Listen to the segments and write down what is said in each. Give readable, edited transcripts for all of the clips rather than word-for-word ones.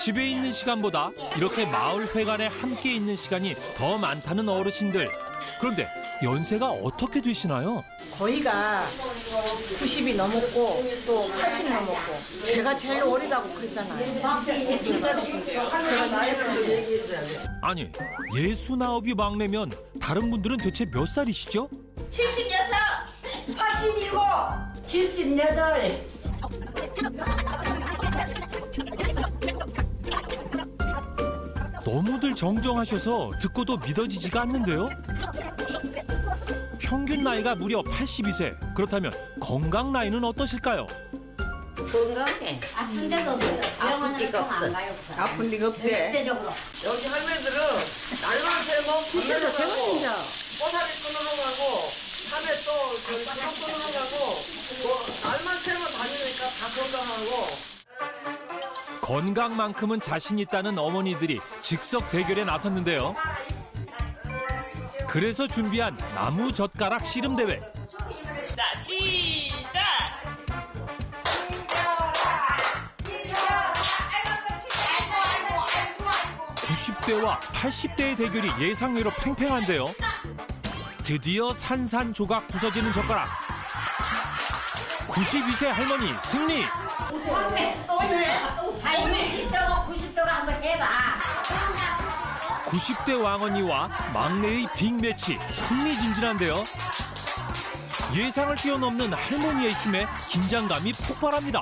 집에 있는 시간보다 이렇게 마을 회관에 함께 있는 시간이 더 많다는 어르신들. 그런데 연세가 어떻게 되시나요? 거의가 90이 넘었고 또 80이 넘었고 제가 제일 어리다고 그랬잖아요. 제가 20살. 아니, 69이 막내면 다른 분들은 대체 몇 살이시죠? 76, 87, 78. 너무들 정정하셔서 듣고도 믿어지지가 않는데요. 평균 나이가 무려 82세. 그렇다면 건강 나이는 어떠실까요? 건강해. 아픈 데가 없어요. 병원에 통안 가요. 아픈 데가 없대. 절대적으로. 여기 할매들은 날만 새면 진짜 제가 진짜 꼬사리 끊으러 가고 산에 또 사람 끊으러 가고 뭐 날만 새면 다니니까 다 건강하고. 건강만큼은 자신 있다는 어머니들이 즉석 대결에 나섰는데요. 그래서 준비한 나무 젓가락 씨름 대회. 자, 시작! 90대와 80대의 대결이 예상외로 팽팽한데요. 드디어 산산조각 부서지는 젓가락. 92세 할머니 승리. 오늘 10도가 90도가 한번 해봐. 90대 왕언니와 막내의 빅매치 흥미진진한데요. 예상을 뛰어넘는 할머니의 힘에 긴장감이 폭발합니다.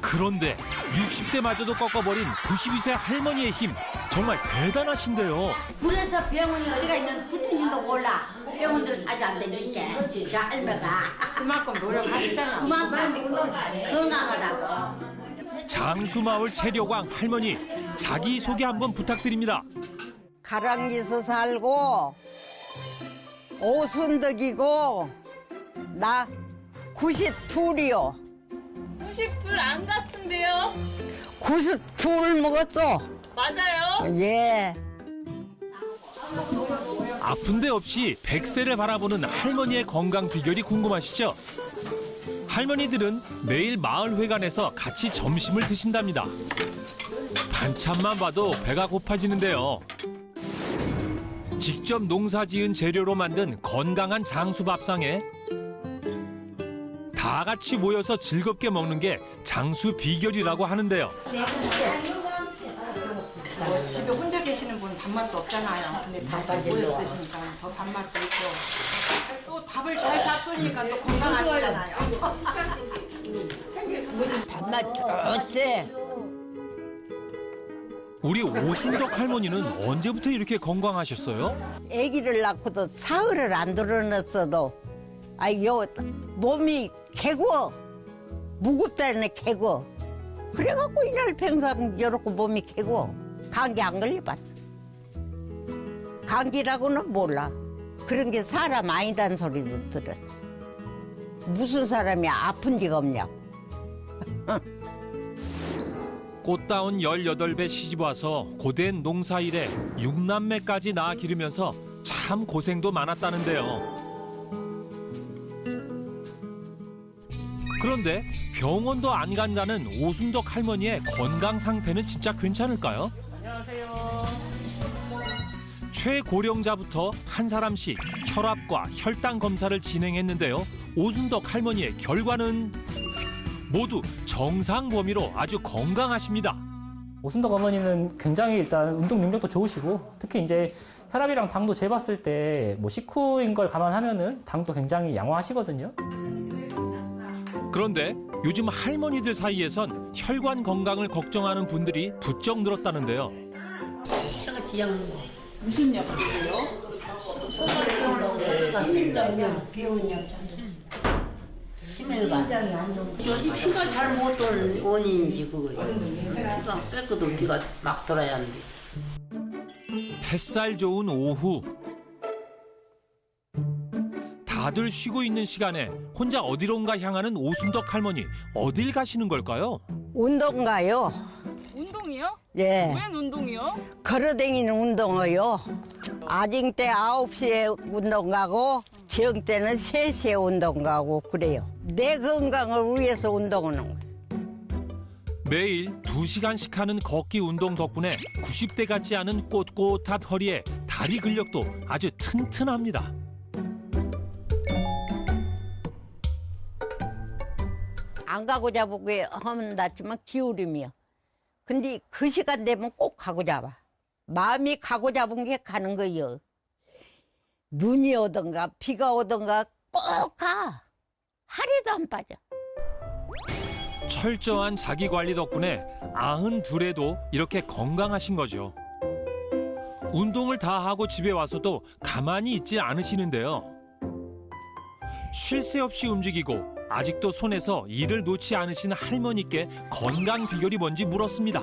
그런데 60대마저도 꺾어버린 92세 할머니의 힘 정말 대단하신데요. 그래서 병원이 어디가 있는 붙은지도 몰라. 병원도 자주 안 다니니까. 저 할머니가. 그만큼 노력하시잖아. 그만큼 건강하다고. 장수마을 체력왕 할머니 자기소개 한번 부탁드립니다. 가랑지에서 살고 오순덕이고 나 92이요. 92 안 같은데요? 92를 먹었어. 맞아요? 예. 아픈 데 없이 100세를 바라보는 할머니의 건강 비결이 궁금하시죠? 할머니들은 매일 마을 회관에서 같이 점심을 드신답니다. 반찬만 봐도 배가 고파지는데요. 직접 농사지은 재료로 만든 건강한 장수밥상에 다 같이 모여서 즐겁게 먹는 게 장수 비결이라고 하는데요. 집에 혼자 계시는 분은 밥맛도 없잖아요. 근데 다 모여서 드시니까 더 밥맛도 있고 또 밥을 잘 잡수니까 또 건강하시잖아요. 밥맛 좋지. 우리 오순덕 할머니는 언제부터 이렇게 건강하셨어요? 아기를 낳고도 사흘을 안 들어놨어도 요 몸이 개고 무겁다네 개고 그래갖고 이날 평생 이렇게 몸이 개고 감기 안 걸려봤어. 감기라고는 몰라. 그런 게 사람 아니다는 소리도 들었어. 무슨 사람이 아픈 데가 없냐고. 꽃다운 18배 시집와서 고된 농사일에 6남매까지 낳아 기르면서 참 고생도 많았다는데요. 그런데 병원도 안 간다는 오순덕 할머니의 건강 상태는 진짜 괜찮을까요? 안녕하세요. 최고령자부터 한 사람씩 혈압과 혈당 검사를 진행했는데요. 오순덕 할머니의 결과는 모두 정상 범위로 아주 건강하십니다. 오순덕 어머니는 굉장히 일단 운동 능력도 좋으시고 특히 이제 혈압이랑 당도 재봤을 때 뭐 식후인 걸 감안하면은 당도 굉장히 양호하시거든요. 그런데 요즘 할머니들 사이에선 혈관 건강을 걱정하는 분들이 부쩍 늘었다는데요. 무슨 약 드세요? 심장병, 비원약. 심혈관. 여기 피가 잘 못 도는 원인이지 그거. 피가 깨끗한 피가 막 돌아야 하는데. 햇살 좋은 오후. 다들 쉬고 있는 시간에 혼자 어디론가 향하는 오순덕 할머니. 어딜 가시는 걸까요? 운동 가요. 운동이요? 예. 웬 운동이요? 걸어다니는 운동어요. 아직 때 9시에 운동 가고 지영 때는 3시에 운동 가고 그래요. 내 건강을 위해서 운동하는 거예요. 매일 2시간씩 하는 걷기 운동 덕분에 90대 같지 않은 꼿꼿한 허리에 다리 근력도 아주 튼튼합니다. 안 가고자 보게 하면 낫지만 기울임이요. 근데 그 시간 되면 꼭 가고자 봐. 마음이 가고자 본 게 가는 거예요. 눈이 오든가 비가 오든가 꼭 가. 하루도 안 빠져. 철저한 자기관리 덕분에 92에도 이렇게 건강하신 거죠. 운동을 다 하고 집에 와서도 가만히 있지 않으시는데요. 쉴 새 없이 움직이고 아직도 손에서 일을 놓지 않으신 할머니께 건강 비결이 뭔지 물었습니다.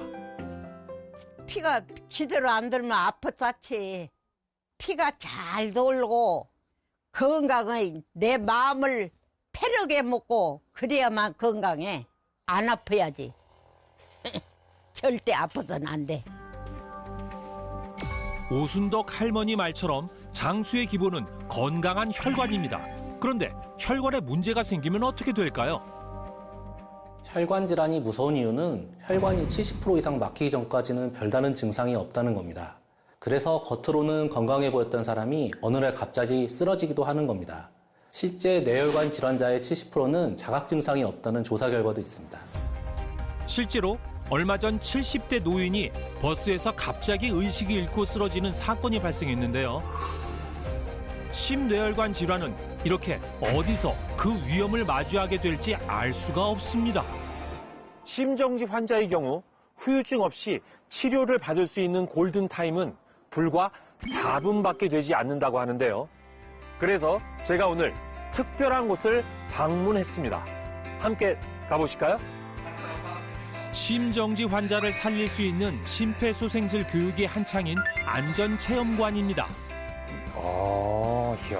피가 제대로 안 들면 아팠지. 피가 잘 돌고 건강해. 내 마음을 패력에 먹고 그래야만 건강해. 안 아파야지. 절대 아파서는 안 돼. 오순덕 할머니 말처럼 장수의 기본은 건강한 혈관입니다. 그런데 혈관에 문제가 생기면 어떻게 될까요? 혈관 질환이 무서운 이유는 혈관이 70% 이상 막히기 전까지는 별다른 증상이 없다는 겁니다. 그래서 겉으로는 건강해 보였던 사람이 어느 날 갑자기 쓰러지기도 하는 겁니다. 실제 뇌혈관 질환자의 70%는 자각 증상이 없다는 조사 결과도 있습니다. 실제로 얼마 전 70대 노인이 버스에서 갑자기 의식을 잃고 쓰러지는 사건이 발생했는데요. 심뇌혈관 질환은 이렇게 어디서 그 위험을 마주하게 될지 알 수가 없습니다. 심정지 환자의 경우 후유증 없이 치료를 받을 수 있는 골든타임은 불과 4분밖에 되지 않는다고 하는데요. 그래서 제가 오늘 특별한 곳을 방문했습니다. 함께 가보실까요? 심정지 환자를 살릴 수 있는 심폐소생술 교육이 한창인 안전체험관입니다. 이야.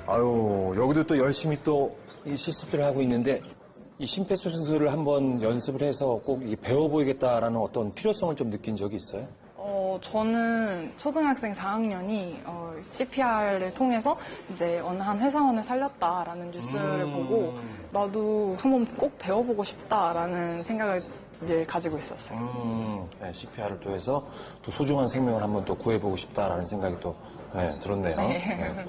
아유, 여기도 또 열심히 또 이 실습들을 하고 있는데 이 심폐소생술을 한번 연습을 해서 꼭 배워보이겠다라는 어떤 필요성을 좀 느낀 적이 있어요? 저는 초등학생 4학년이 CPR을 통해서 이제 어느 한 회사원을 살렸다라는 뉴스를 보고 나도 한번 꼭 배워보고 싶다라는 생각을 늘 가지고 있었어요. 네, CPR을 통해서 또 소중한 생명을 한번 또 구해보고 싶다라는 생각이 또 들었네요. 네.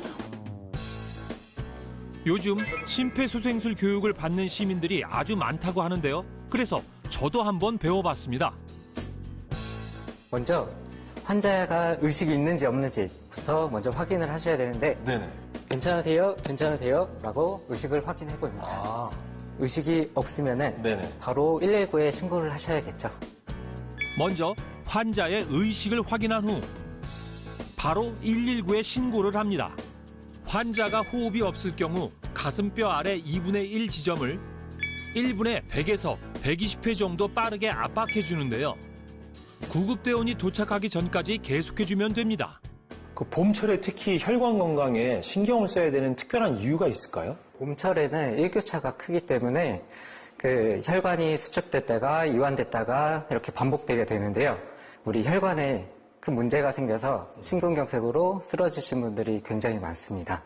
요즘 심폐소생술 교육을 받는 시민들이 아주 많다고 하는데요. 그래서 저도 한번 배워봤습니다. 먼저 환자가 의식이 있는지 없는지부터 먼저 확인을 하셔야 되는데 네네. 괜찮으세요? 라고 의식을 확인해 봅니다. 의식이 없으면은 네네. 바로 119에 신고를 하셔야겠죠. 먼저 환자의 의식을 확인한 후 바로 119에 신고를 합니다. 환자가 호흡이 없을 경우 가슴뼈 아래 2분의 1 지점을 1분에 100에서 120회 정도 빠르게 압박해 주는데요. 구급대원이 도착하기 전까지 계속해주면 됩니다. 그 봄철에 특히 혈관 건강에 신경을 써야 되는 특별한 이유가 있을까요? 봄철에는 일교차가 크기 때문에 그 혈관이 수축됐다가 이완됐다가 이렇게 반복되게 되는데요. 우리 혈관에 큰 문제가 생겨서 심근경색으로 쓰러지신 분들이 굉장히 많습니다.